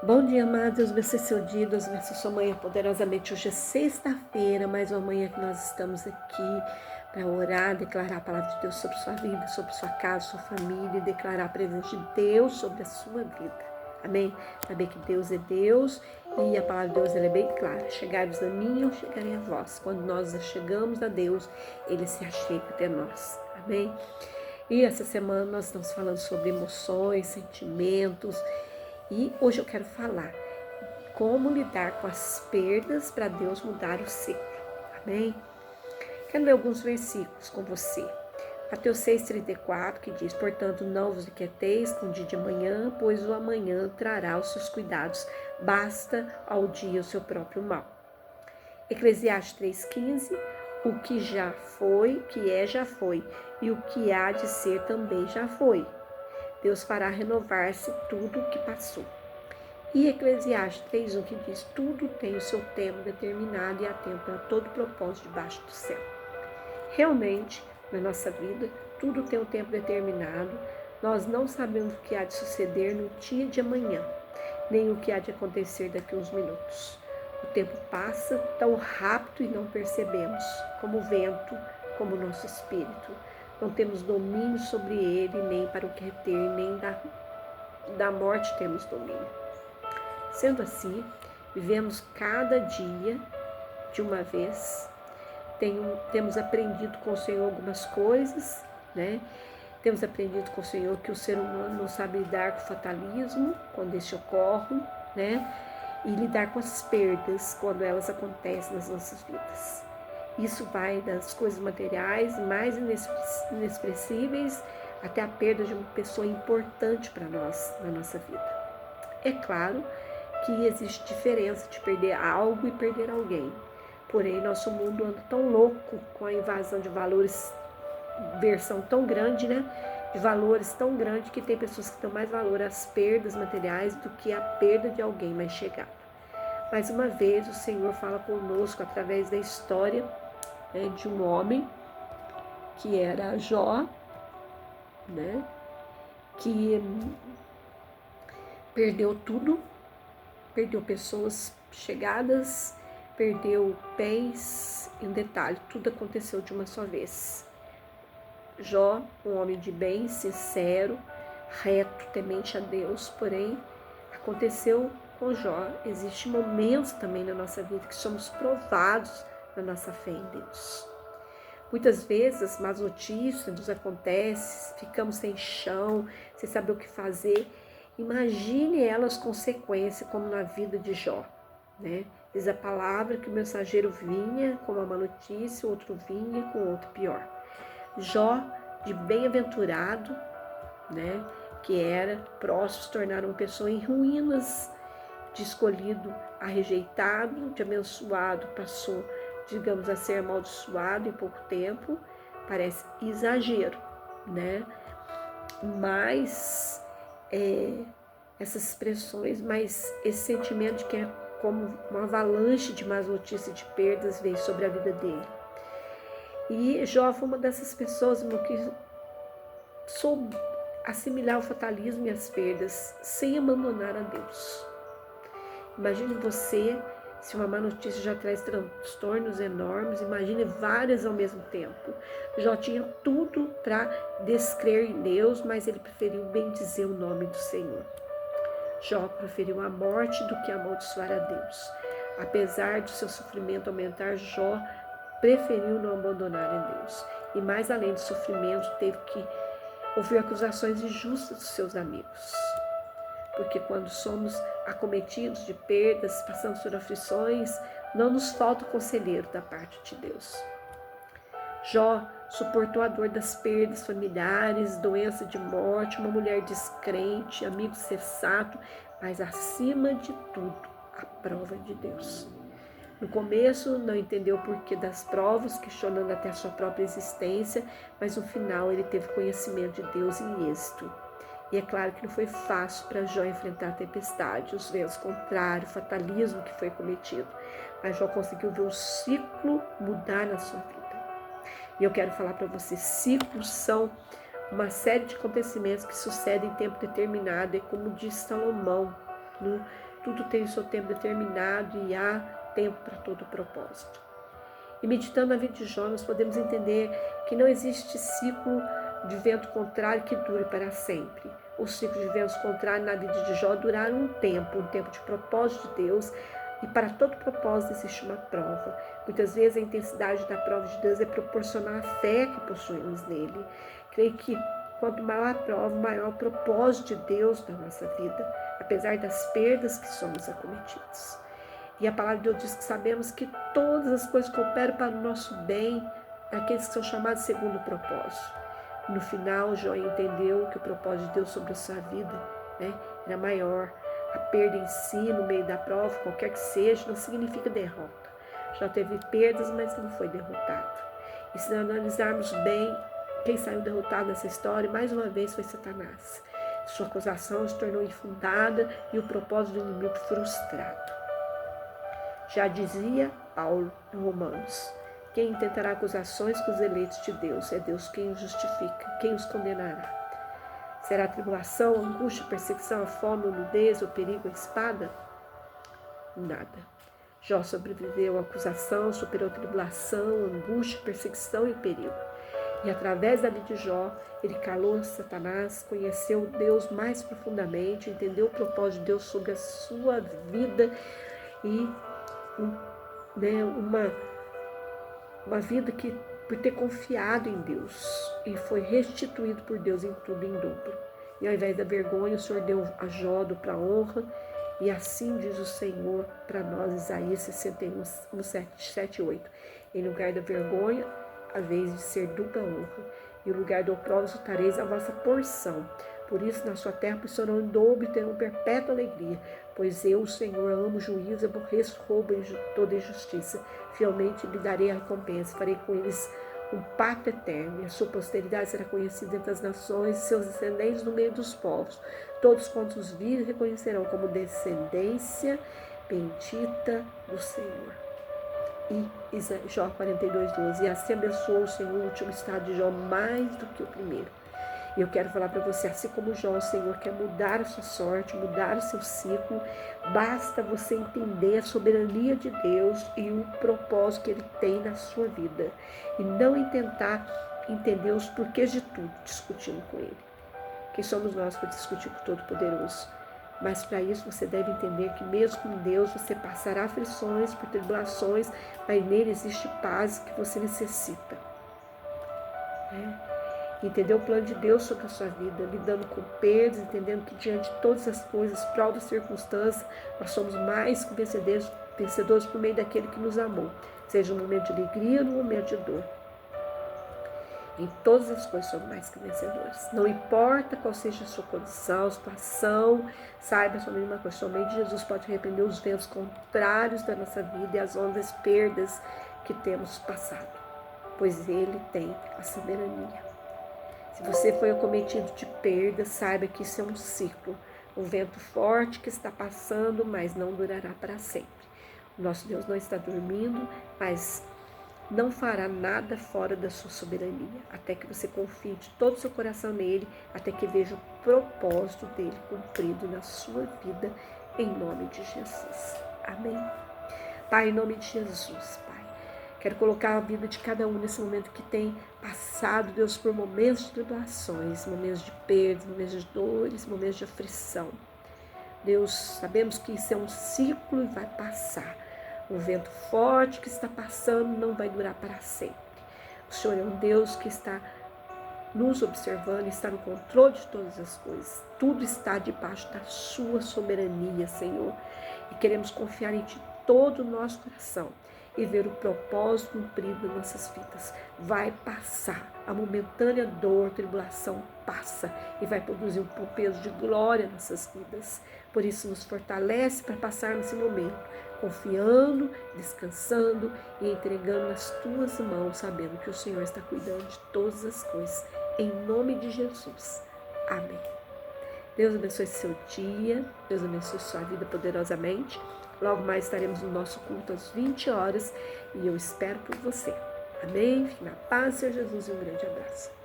Bom dia, amados. Deus abençoe seu dia, Deus abençoe sua manhã poderosamente. Hoje é sexta-feira, mais uma manhã que nós estamos aqui para orar, declarar a palavra de Deus sobre sua vida, sobre sua casa, sua família e declarar a presença de Deus sobre a sua vida. Amém? Saber que Deus é Deus e a palavra de Deus ela é bem clara. Chegai-vos a mim, eu chegarei a vós. Quando nós chegamos a Deus, Ele se achega até nós. Amém? E essa semana nós estamos falando sobre emoções, sentimentos. E hoje eu quero falar como lidar com as perdas para Deus mudar o ciclo. Amém? Quero ler alguns versículos com você. Mateus 6,34, que diz: portanto, não vos inquieteis com o dia de amanhã, pois o amanhã trará os seus cuidados, basta ao dia o seu próprio mal. Eclesiastes 3,15, o que já foi, que é, já foi, e o que há de ser também já foi. Deus fará renovar-se tudo o que passou. E Eclesiastes 3,1 que diz: tudo tem o seu tempo determinado e há tempo para todo propósito debaixo do céu. Realmente, na nossa vida, tudo tem um tempo determinado. Nós não sabemos o que há de suceder no dia de amanhã, nem o que há de acontecer daqui a uns minutos. O tempo passa tão rápido e não percebemos, como o vento, como o nosso espírito. Não temos domínio sobre ele, nem para o que reter, nem da morte temos domínio. Sendo assim, vivemos cada dia de uma vez. Temos aprendido com o Senhor algumas coisas, né? Temos aprendido com o Senhor que o ser humano não sabe lidar com o fatalismo quando este ocorre, né? E lidar com as perdas quando elas acontecem nas nossas vidas. Isso vai das coisas materiais mais inexpressíveis até a perda de uma pessoa importante para nós na nossa vida. É claro que existe diferença de perder algo e perder alguém. Porém, nosso mundo anda tão louco com a invasão de valores, versão tão grande, né? De valores tão grande que tem pessoas que dão mais valor às perdas materiais do que à perda de alguém mais chegado. Mais uma vez, o Senhor fala conosco através da história de um homem que era Jó, né? Que perdeu tudo. Perdeu pessoas chegadas, perdeu bens, em detalhe, tudo aconteceu de uma só vez. Jó, um homem de bem, sincero, reto, temente a Deus, porém, aconteceu com Jó. Existem momentos também na nossa vida que somos provados na nossa fé em Deus. Muitas vezes as más notícias nos acontecem, ficamos sem chão, sem saber o que fazer. Imagine elas consequências, como na vida de Jó, né? Diz a palavra que o mensageiro vinha com uma má notícia, o outro vinha com outra pior. Jó, de bem-aventurado, né? Que era próximo se tornar uma pessoa em ruínas, de escolhido a rejeitado, de abençoado passou, digamos, a ser amaldiçoado em pouco tempo. Parece exagero, né? Mas essas expressões, mas esse sentimento de que é como uma avalanche de más notícias, de perdas, veio sobre a vida dele. E Jó foi uma dessas pessoas que soube assimilar o fatalismo e as perdas sem abandonar a Deus. Imagine você, se uma má notícia já traz transtornos enormes, imagine várias ao mesmo tempo. Jó tinha tudo para descrer em Deus, mas ele preferiu bendizer o nome do Senhor. Jó preferiu a morte do que amaldiçoar a Deus. Apesar de seu sofrimento aumentar, Jó preferiu não abandonar a Deus. E mais além do sofrimento, teve que ouvir acusações injustas dos seus amigos. Porque quando somos acometidos de perdas, passamos por aflições, não nos falta conselheiro da parte de Deus. Jó suportou a dor das perdas familiares, doença de morte, uma mulher descrente, amigo sensato, mas acima de tudo, a prova de Deus. No começo não entendeu o porquê das provas, questionando até a sua própria existência, mas no final ele teve conhecimento de Deus em êxito. E é claro que não foi fácil para Jó enfrentar a tempestade, os ventos contrários, o fatalismo que foi cometido. Mas Jó conseguiu ver o ciclo mudar na sua vida. E eu quero falar para você, ciclos são uma série de acontecimentos que sucedem em tempo determinado. É como diz Salomão, no Tudo tem o seu tempo determinado e há tempo para todo propósito. E meditando na vida de Jó, nós podemos entender que não existe ciclo de vento contrário que dure para sempre. Os ciclos de ventos contrários na vida de Jó duraram um tempo de propósito de Deus, e para todo propósito existe uma prova. Muitas vezes a intensidade da prova de Deus é proporcional à fé que possuímos nele. Creio que quanto maior a prova, maior o propósito de Deus na nossa vida, apesar das perdas que somos acometidos. E a palavra de Deus diz que sabemos que todas as coisas cooperam para o nosso bem, daqueles que são chamados segundo o propósito. No final, Jó entendeu que o propósito de Deus sobre a sua vida, era maior. A perda em si, no meio da prova, qualquer que seja, não significa derrota. Jó teve perdas, mas não foi derrotado. E se analisarmos bem, quem saiu derrotado nessa história, mais uma vez, foi Satanás. Sua acusação se tornou infundada e o propósito do inimigo frustrado. Já dizia Paulo em Romanos: quem intentará acusações com os eleitos de Deus? É Deus quem os justifica, quem os condenará. Será a tribulação, a angústia, a perseguição, a fome, a nudez, o perigo, a espada? Nada. Jó sobreviveu à acusação, superou a tribulação, a angústia, a perseguição e o perigo. E através da vida de Jó, ele calou Satanás, conheceu Deus mais profundamente, entendeu o propósito de Deus sobre a sua vida e uma vida que, por ter confiado em Deus, e foi restituído por Deus em tudo em dobro. E ao invés da vergonha, o Senhor deu a Jó para a honra, e assim diz o Senhor para nós, Isaías 61, 7 e 8. Em lugar da vergonha, a vez de ser dupla honra, e o lugar do opróbrio soltareis a vossa porção. Por isso, na sua terra possuirão em dobro e terão perpétua alegria, pois eu, o Senhor, amo o juízo, aborreço roubo e toda injustiça. Fielmente lhe darei a recompensa, farei com eles um pacto eterno, e a sua posteridade será conhecida entre as nações, e seus descendentes no meio dos povos. Todos quantos os virem reconhecerão como descendência bendita do Senhor. E Jó 42:12. E assim abençoou o Senhor o último estado de Jó mais do que o primeiro. E eu quero falar para você, assim como Jó, o Senhor quer mudar a sua sorte, mudar o seu ciclo. Basta você entender a soberania de Deus e o propósito que Ele tem na sua vida. E não tentar entender os porquês de tudo, discutindo com Ele. Quem somos nós para discutir com o Todo-Poderoso? Mas para isso você deve entender que mesmo com Deus você passará aflições, por tribulações, mas nele existe paz que você necessita. Entender o plano de Deus sobre a sua vida, lidando com perdas, entendendo que diante de todas as coisas, provas, circunstâncias, nós somos mais que vencedores por meio daquele que nos amou, seja no momento de alegria ou no momento de dor. Em todas as coisas somos mais que vencedores. Não importa qual seja a sua condição, situação, saiba somente uma coisa: somente Jesus pode repreender os ventos contrários da nossa vida e as ondas perdas que temos passado, pois Ele tem a soberania. Se você foi acometido de perda, saiba que isso é um ciclo, um vento forte que está passando, mas não durará para sempre. O nosso Deus não está dormindo, mas não fará nada fora da sua soberania, até que você confie de todo o seu coração nele, até que veja o propósito dele cumprido na sua vida, em nome de Jesus. Amém. Pai, em nome de Jesus, Pai, quero colocar a vida de cada um nesse momento que tem passado, Deus, por momentos de tribulações, momentos de perdas, momentos de dores, momentos de aflição. Deus, sabemos que isso é um ciclo e vai passar. Um vento forte que está passando não vai durar para sempre. O Senhor é um Deus que está nos observando, está no controle de todas as coisas. Tudo está debaixo da sua soberania, Senhor. E queremos confiar em Ti todo o nosso coração e ver o propósito cumprido em nossas vidas. Vai passar. A momentânea dor, tribulação passa e vai produzir um peso de glória em nossas vidas. Por isso, nos fortalece para passar nesse momento, confiando, descansando e entregando nas Tuas mãos, sabendo que o Senhor está cuidando de todas as coisas. Em nome de Jesus. Amém. Deus abençoe seu dia, Deus abençoe sua vida poderosamente. Logo mais estaremos no nosso culto às 20 horas e eu espero por você. Amém? Fique na paz, Senhor Jesus, e um grande abraço.